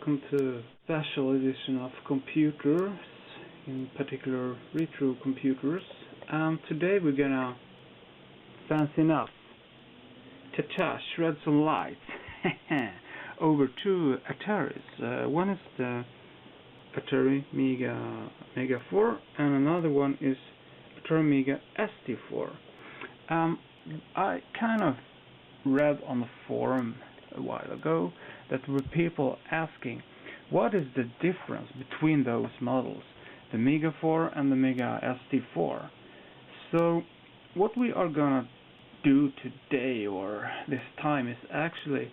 welcome to special edition of computers, in particular retro computers. Today we're gonna, fancy enough, shred some light over two Ataris. One is the Atari Mega 4 and another one is Atari Mega ST4. I kind of read on the forum a while ago that there were people asking what is the difference between those models, the Mega 4 and the Mega ST4. So what we are gonna do today or this time is actually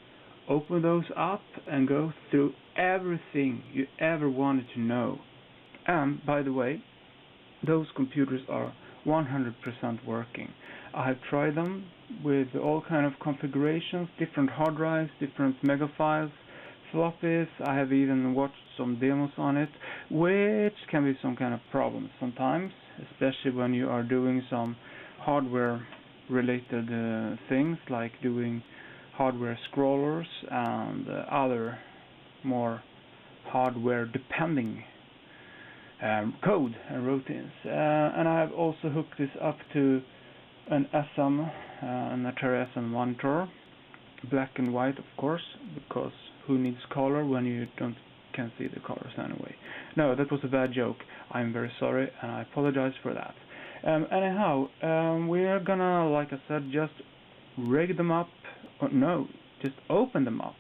open those up and go through everything you ever wanted to know. And by the way, those computers are 100% working. I have tried them with all kind of configurations, different hard drives, different mega files, floppies. I have even watched some demos on it, which can be some kind of problem sometimes, especially when you are doing some hardware related things like doing hardware scrollers and other more hardware depending code and routines. And I have also hooked this up to an Atari SM monitor, black and white of course, because who needs color when you can't see the colors anyway. No, that was a bad joke. I'm very sorry and I apologize for that. Anyhow, we are gonna, like I said, just rig them up, or no, just open them up.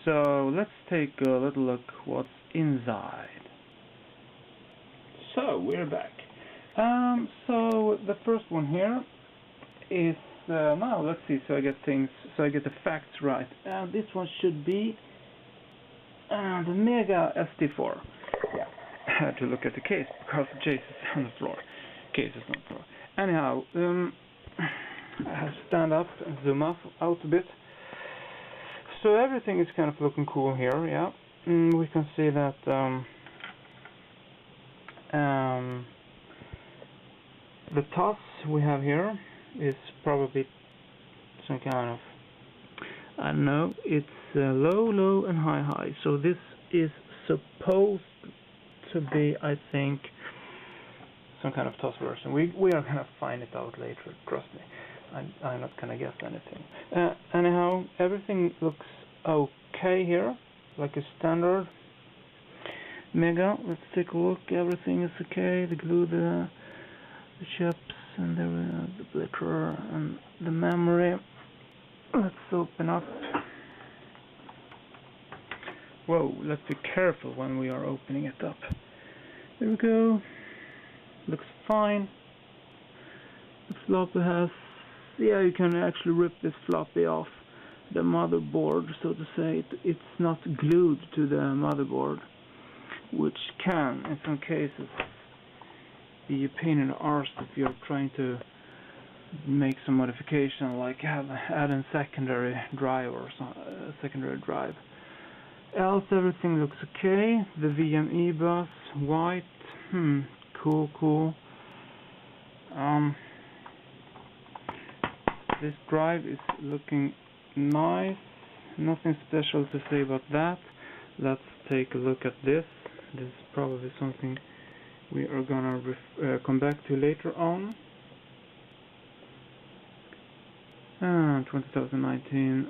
So let's take a little look what's inside. So we're back. So the first one here is now let's see. So I get the facts right. This one should be the Mega ST4. Yeah, I had to look at the case because the case is on the floor. Case is on the floor. Anyhow, I have to stand up and zoom out a bit. So everything is kind of looking cool here. Yeah, we can see that. The toss we have here is probably some kind of, I don't know, it's low and high. So this is supposed to be, I think, some kind of toss version. We are gonna find it out later, trust me. I'm not gonna guess anything. Anyhow, everything looks okay here, like a standard Mega. Let's take a look. Everything is okay. The glue, the chips, and the glitter, and the memory. Let's open up. Whoa, let's be careful when we are opening it up. There we go. Looks fine. The floppy has, yeah, you can actually rip this floppy off the motherboard, so to say. It's not glued to the motherboard, which can, in some cases, be a pain in the arse if you're trying to make some modification, like add a secondary drive or secondary drive. Else everything looks okay. The VME bus, white, cool. This drive is looking nice. Nothing special to say about that. Let's take a look at this. This is probably something we are gonna come back to later on. 2019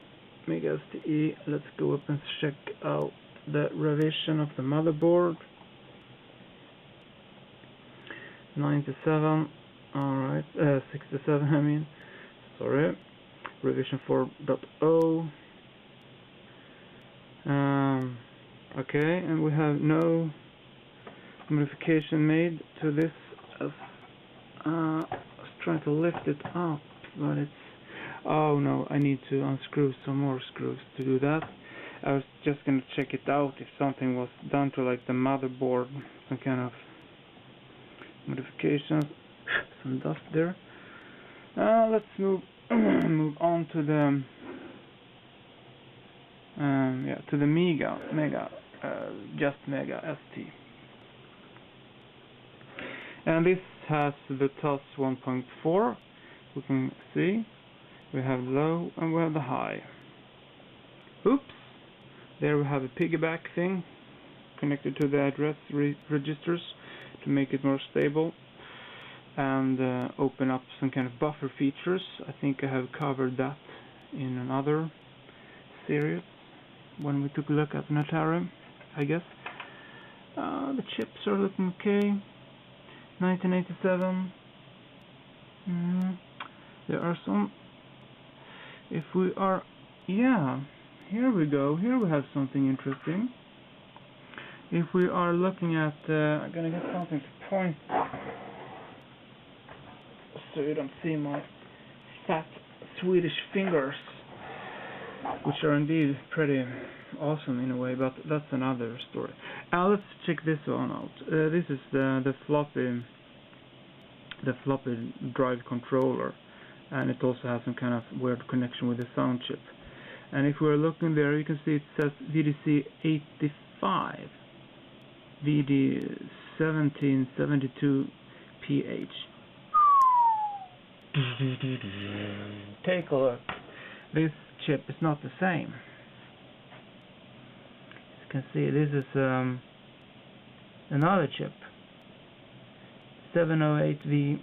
Mega STE. Let's go up and check out the revision of the motherboard. 97. Alright, 67 I mean. Sorry. Revision 4.0. Okay, and we have no modification made to this. As I was trying to lift it up, but it's, oh no, I need to unscrew some more screws to do that. I was just gonna check it out if something was done to like the motherboard, some kind of modifications. Some dust there. Let's move on to the to the Mega ST. And this has the TOS 1.4. We can see we have low and we have the high. Oops, There we have a piggyback thing connected to the address registers to make it more stable, and open up some kind of buffer features. I think I have covered that in another series when we took a look at an Atari, I guess. The chips are looking okay. 1987. There are some. If we are, yeah, here we go. Here we have something interesting. If we are looking at, I'm gonna get something to point so you don't see my fat Swedish fingers, which are indeed pretty awesome in a way, but that's another story. Now let's check this one out. This is the floppy drive controller, and it also has some kind of weird connection with the sound chip. And if we're looking there, you can see it says VDC 85, VD 1772 PH. Take a look. This chip is not the same. As you can see, this is another chip, 708V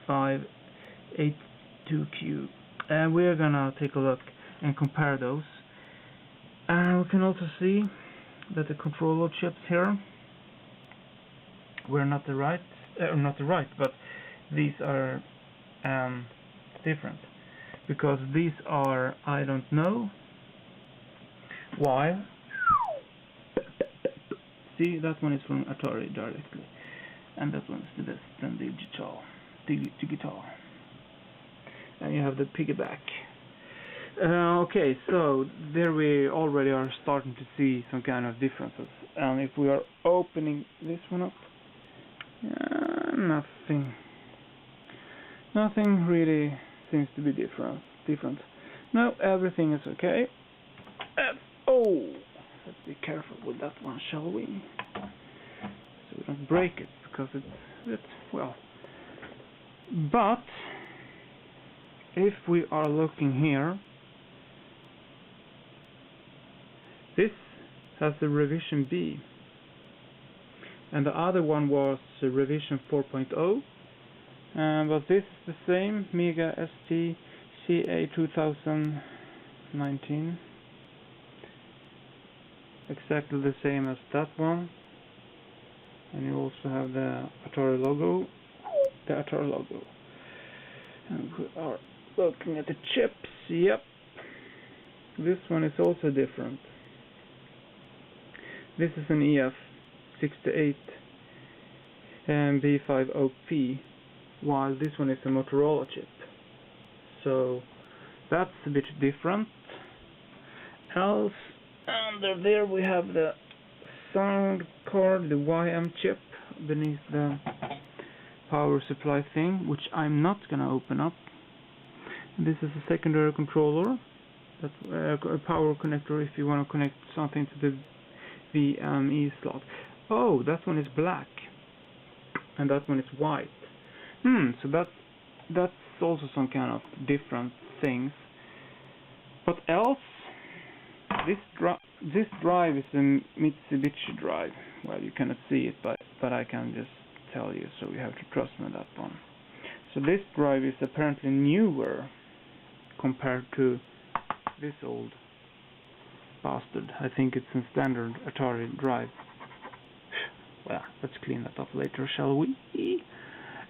F582Q, and we're gonna take a look and compare those. And we can also see that the controller chips here were not the right, but these are different, because these are, I don't know why. See, that one is from Atari directly, and that one is the best and digital. And you have the piggyback. Okay, so there we already are starting to see some kind of differences. And if we are opening this one up, nothing really seems to be different. No, everything is okay. Oh, let's be careful with that one, shall we? So we don't break it, because it's well. But if we are looking here, this has the revision B, and the other one was revision 4.0. But this is the same, Mega ST CA 2019, exactly the same as that one. And you also have the Atari logo, and we are looking at the chips. Yep, this one is also different. This is an EF68 and B50P, while this one is a Motorola chip. So that's a bit different. Else, under there we have the sound card, the YM chip beneath the power supply thing, which I'm not gonna open up. This is a secondary controller, that's a power connector if you want to connect something to the VME slot. Oh, that one is black, and that one is white. So that's also some kind of different things. But else, this drive is a Mitsubishi drive. Well, you cannot see it, but I can just tell you, so you have to trust me on that one. So this drive is apparently newer compared to this old bastard. I think it's a standard Atari drive. Well, let's clean that up later, shall we?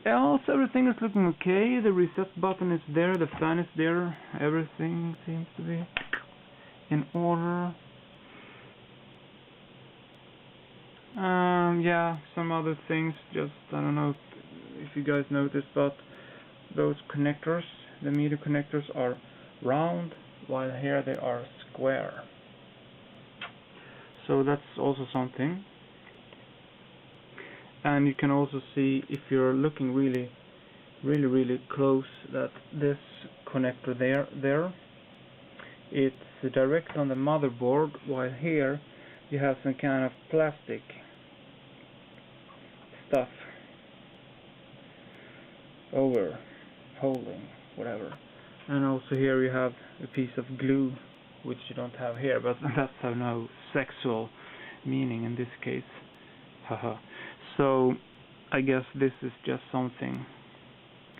Else, everything is looking okay. The reset button is there, the fan is there, everything seems to be in order. Yeah, some other things, just, I don't know if you guys noticed, but those connectors, the media connectors, are round, while here they are square. So that's also something. And you can also see, if you're looking really close, that this connector there, it's direct on the motherboard, while here you have some kind of plastic stuff over holding whatever. And also here you have a piece of glue which you don't have here, but that's have no sexual meaning in this case. Haha. So I guess this is just something.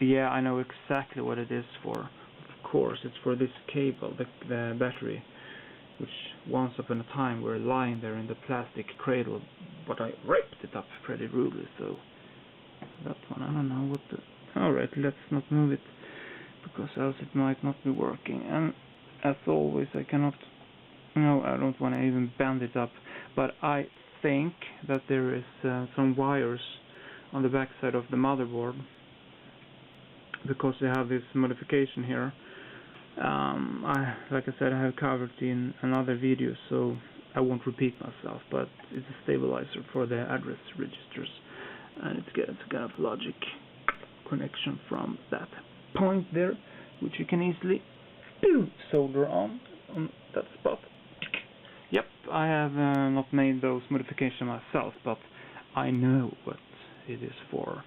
Yeah, I know exactly what it is for. Of course, it's for this cable, the battery, which once upon a time were lying there in the plastic cradle, but I ripped it up pretty rudely. So that one, I don't know what the. Alright, let's not move it, because else it might not be working. And as always, I cannot. No, I don't want to even bend it up. But I think that there is some wires on the back side of the motherboard, because they have this modification here. Like I said, I have covered in another video, so I won't repeat myself. But it's a stabilizer for the address registers, and it's a kind of logic connection from that point there, which you can easily solder on that spot. Yep, I have not made those modifications myself, but I know what it is for.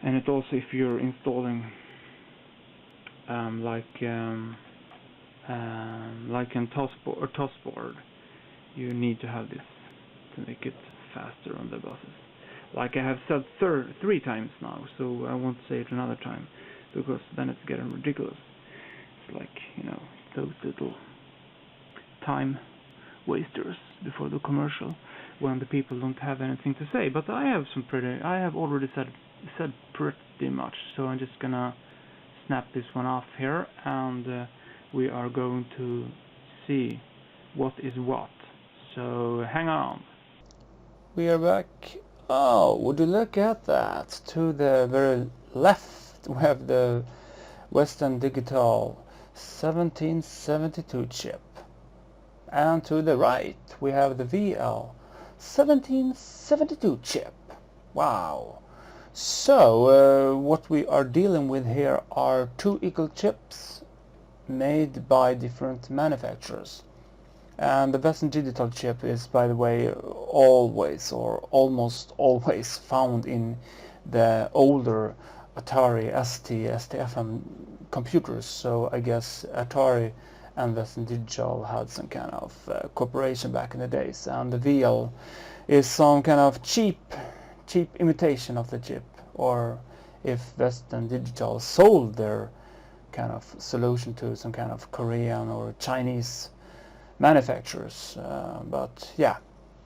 And it also, if you're installing like in tossboard, you need to have this to make it faster on the buses. Like I have said 3 times now, so I won't say it another time, because then it's getting ridiculous. It's like, you know, those little time wasters before the commercial, when the people don't have anything to say. But I have already said pretty much, so I'm just gonna snap this one off here, and we are going to see what is what. So hang on. We are back. Oh, would you look at that? To the very left we have the Western Digital 1772 chip, and to the right we have the VL 1772 chip. Wow. So what we are dealing with here are 2 equal chips made by different manufacturers. And the Western Digital chip is, by the way, always or almost always found in the older Atari ST4 computers. So I guess Atari and Western Digital had some kind of cooperation back in the days. And the VL is some kind of cheap imitation of the chip, or if Western Digital sold their kind of solution to some kind of Korean or Chinese manufacturers, but yeah,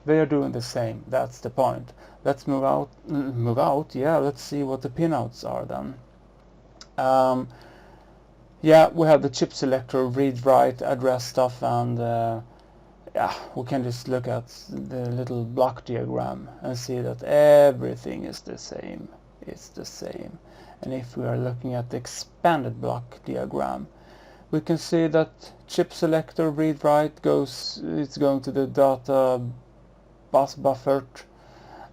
they are doing the same. That's the point. Let's move out. Yeah, let's see what the pinouts are then. Yeah, we have the chip selector, read, write, address stuff, and yeah, we can just look at the little block diagram and see that everything is the same. It's the same. And if we are looking at the expanded block diagram, we can see that chip selector read write it's going to the data bus buffer,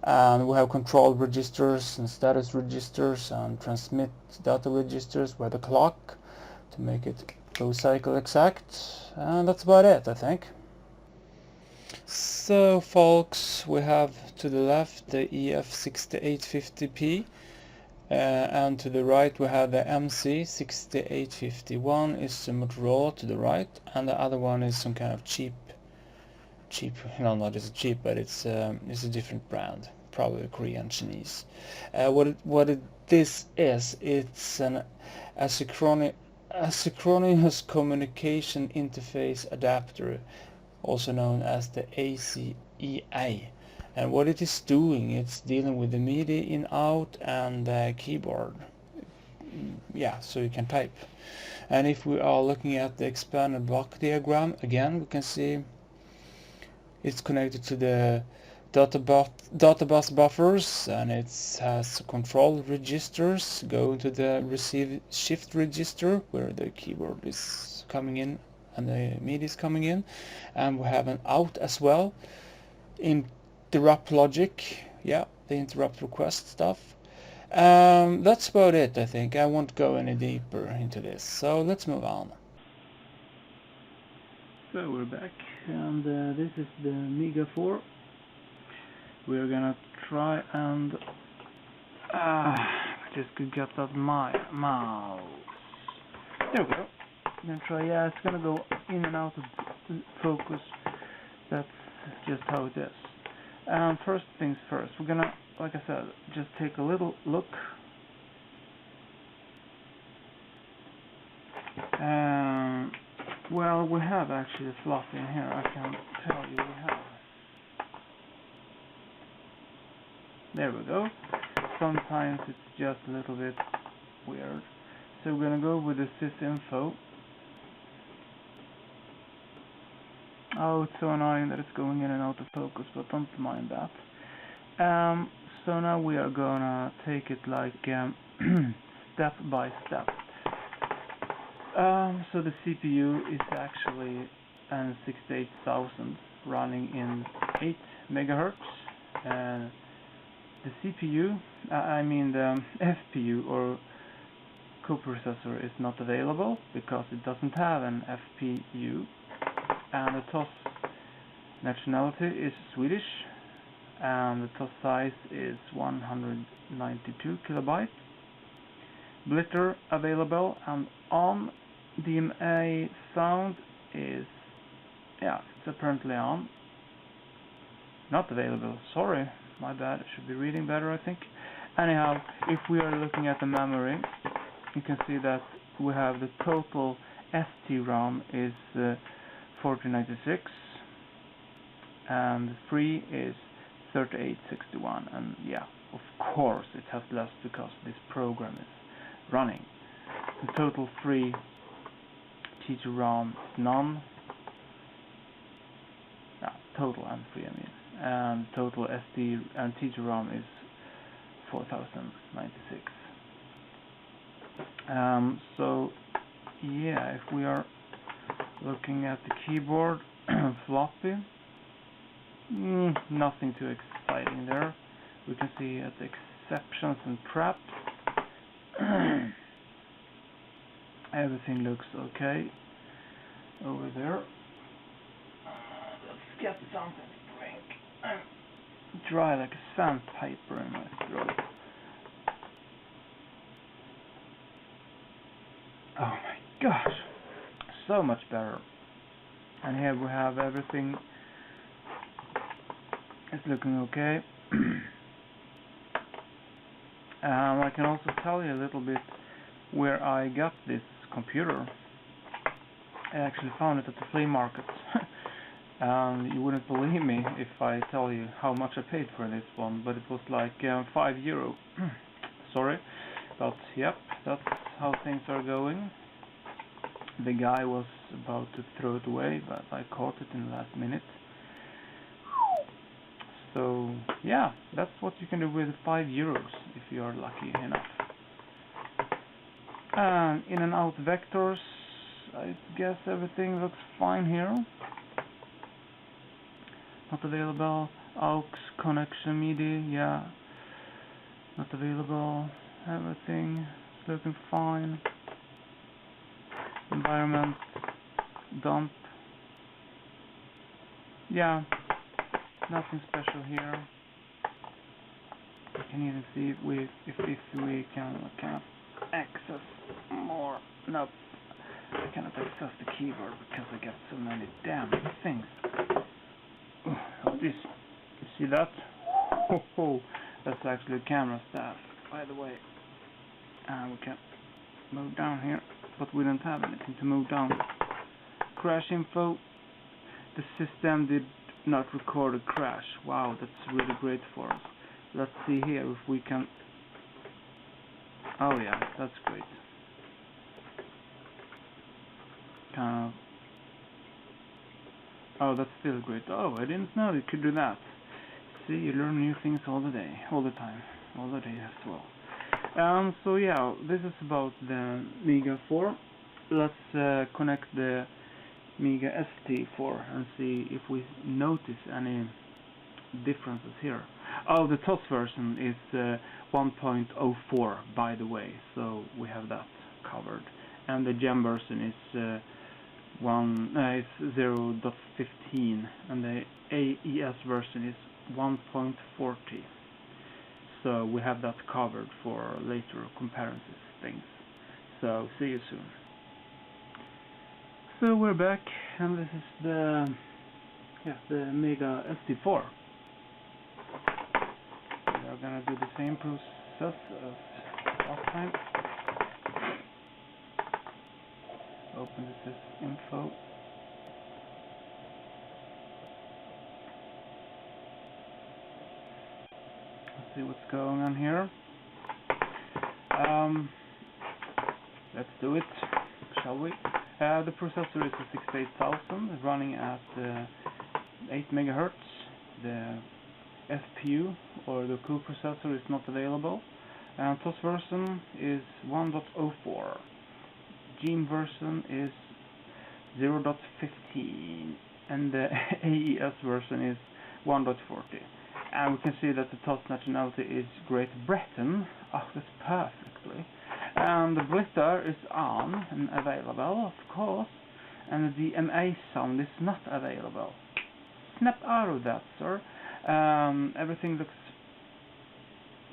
and we have control registers and status registers and transmit data registers with the clock to make it go cycle exact, and that's about it, I think. So folks, we have to the left the EF6850P, and to the right we have the MC6850. One is the Motorola to the right, and the other one is some kind of cheap, no, not as cheap, but it's a different brand, probably Korean, Chinese. This is, it's an asynchronous communication interface adapter, also known as the ACEA. And what it is doing, it's dealing with the MIDI in out and the keyboard. Yeah, so you can type. And if we are looking at the expanded block diagram, again we can see it's connected to the data bus buffers, and it has control registers going to the receive shift register where the keyboard is coming in and the MIDI is coming in, and we have an out as well. Interrupt logic, yeah, the interrupt request stuff. That's about it, I think. I won't go any deeper into this, so let's move on. So we're back, and this is the Mega 4. We're gonna try and I just could get that my mouse. There we go. I'm gonna try. Yeah, it's gonna go in and out of focus. That's just how it is. First things first, we're gonna, like I said, just take a little look. Well, we have actually a floppy in here. I can tell you we have. There we go. Sometimes it's just a little bit weird. So we're gonna go with the Sysinfo. Oh, it's so annoying that it's going in and out of focus, but don't mind that. So now we are gonna take it like step by step. So the CPU is actually an 68000 running in 8 megahertz. The CPU, I mean the FPU or coprocessor is not available because it doesn't have an FPU, and the TOS nationality is Swedish, and the TOS size is 192 kilobytes. Blitter available, and on DMA sound is, yeah, it's apparently on. Not available, sorry, my bad, I should be reading better I think. Anyhow, if we are looking at the memory, you can see that we have the total ST-ROM is 4096 and free is 3861, and yeah, of course it has less because this program is running. The total free T2-ROM is none. Total and free, I mean. And total SD and T2-ROM is 4096. So yeah, if we are looking at the keyboard, floppy, nothing too exciting there. We can see at the exceptions and preps. Everything looks okay over there. Let's get something to drink. I'm dry like a sandpaper in my throat. Oh my gosh, so much better. And here we have everything. It's looking okay. I can also tell you a little bit where I got this computer. I actually found it at the flea market. You wouldn't believe me if I tell you how much I paid for this one, but it was like €5. Sorry, but yep, that's how things are going. The guy was about to throw it away, but I caught it in the last minute. So yeah, that's what you can do with €5 if you are lucky enough. In and out vectors, I guess everything looks fine here. Not available. AUX connection MIDI, yeah. Not available. Everything is looking fine. Environment, dump. Yeah, nothing special here. You can even see if we can access more. Nope, I cannot access the keyboard because I got so many damn things. What's this? You see that? Oh, that's actually a camera staff, by the way. We can move down here, but we don't have anything to move down. Crash info. The system did not record a crash. Wow, that's really great for us. Let's see here if we can. Oh yeah, that's great. Oh, that's still great. Oh, I didn't know you could do that. See, you learn new things all the day, all the time, all the day as well. So yeah, this is about the Mega 4. Let's connect the Mega ST4 and see if we notice any differences here. Oh, the TOS version is 1.04, by the way, so we have that covered. And the gem version is 0.15, and the AES version is 1.40. So we have that covered for later comparisons things. So see you soon. So we're back, and this is the Mega ST4. We are gonna do the same process as last time. Open the info. Let's see what's going on here. Let's do it, shall we? The processor is a 68000 running at 8 MHz. The FPU or the coprocessor is not available. And TOS version is 1.04. Gene version is 0.15, and the AES version is 1.40. And we can see that the TOS nationality is Great Britain. Oh, that's perfectly. And the blitter is on and available, of course, and the MA sound is not available. Snap out of that, sir. Everything looks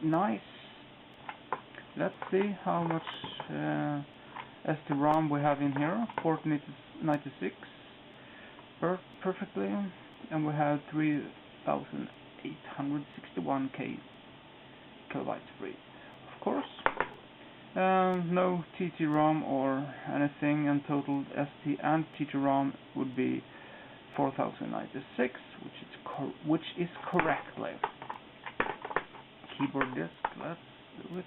nice. Let's see how much ST-ROM we have in here. 4096 perfectly, and we have 3861 kilobytes free, of course. No TT-ROM or anything, and total ST and TT-ROM would be 4096, which is correctly. Keyboard disk, let's do it.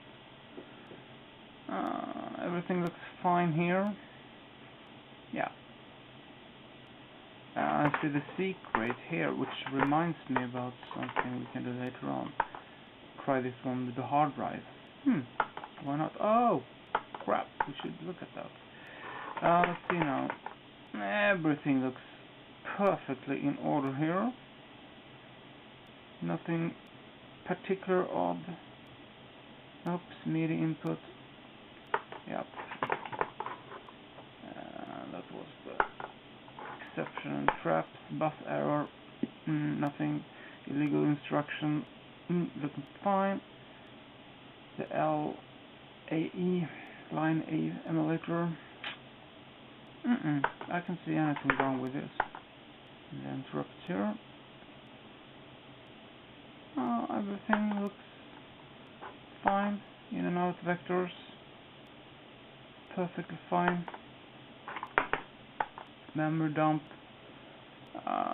Everything looks fine here. Yeah. I see the secret here, which reminds me about something we can do later on. Try this one with the hard drive. Why not? Oh, crap, we should look at that. Let's see now. Everything looks perfectly in order here. Nothing particular odd. Oops, MIDI input. Yep. That was the exception and traps. Bus error. Nothing. Illegal instruction. Looking fine. The LAE line A emulator. I can see anything wrong with this. And the interrupt here. Everything looks fine. In and out vectors. Perfectly fine. Memory dump.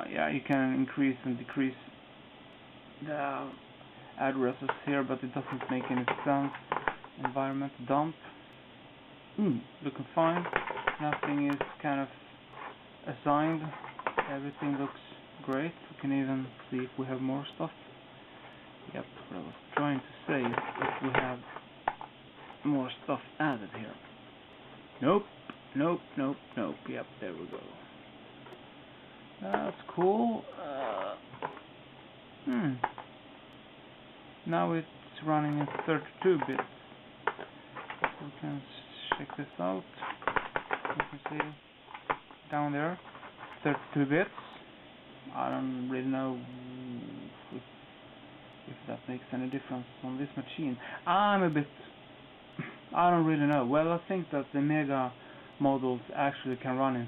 Yeah, you can increase and decrease the addresses here, but it doesn't make any sense. Environment dump. Looking fine. Nothing is kind of assigned. Everything looks great. We can even see if we have more stuff. Yep, what I was trying to say is if we have more stuff added here. Nope. Yep, there we go. That's cool. Now it's running in 32 bits. So we can check this out. You can see down there, 32 bits. I don't really know if that makes any difference on this machine. I don't really know. Well, I think that the Mega models actually can run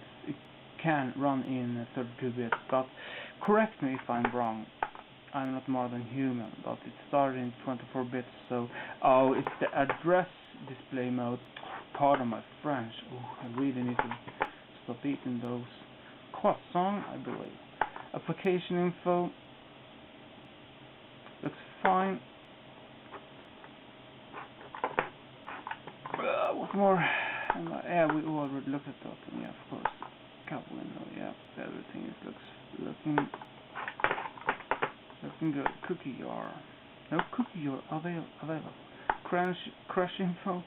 in 32 bits, but correct me if I'm wrong. I'm not more than human, but it started in 24 bits, so it's the address display mode. Pardon my French. I really need to stop eating those. Croissant, I believe. Application info looks fine. What more? Yeah, we already looked at that. Yeah, of course. Cup window. Yeah, everything looking good. Cookie jar. No cookie jar available. Crash info.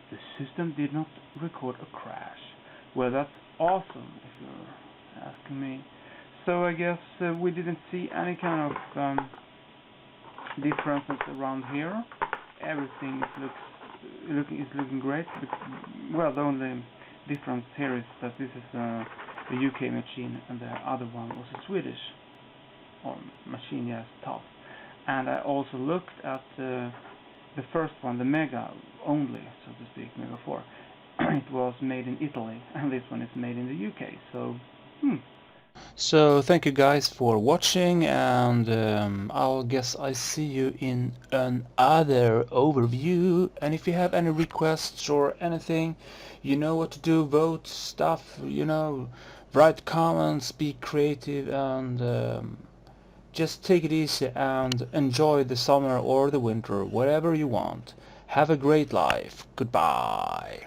The system did not record a crash. Well, that's awesome if you're asking me. So I guess we didn't see any kind of differences around here. Everything is looking great. Well, the only difference here is that this is the UK machine and the other one was a Swedish machine, yes, TOS. And I also looked at the first one, the Mega only, so to speak, Mega 4. it was made in Italy, and this one is made in the UK. So, So thank you guys for watching, and I'll guess I see you in another overview. And if you have any requests or anything, you know what to do. Vote stuff, you know, write comments, be creative, and just take it easy and enjoy the summer or the winter, whatever you want. Have a great life. Goodbye.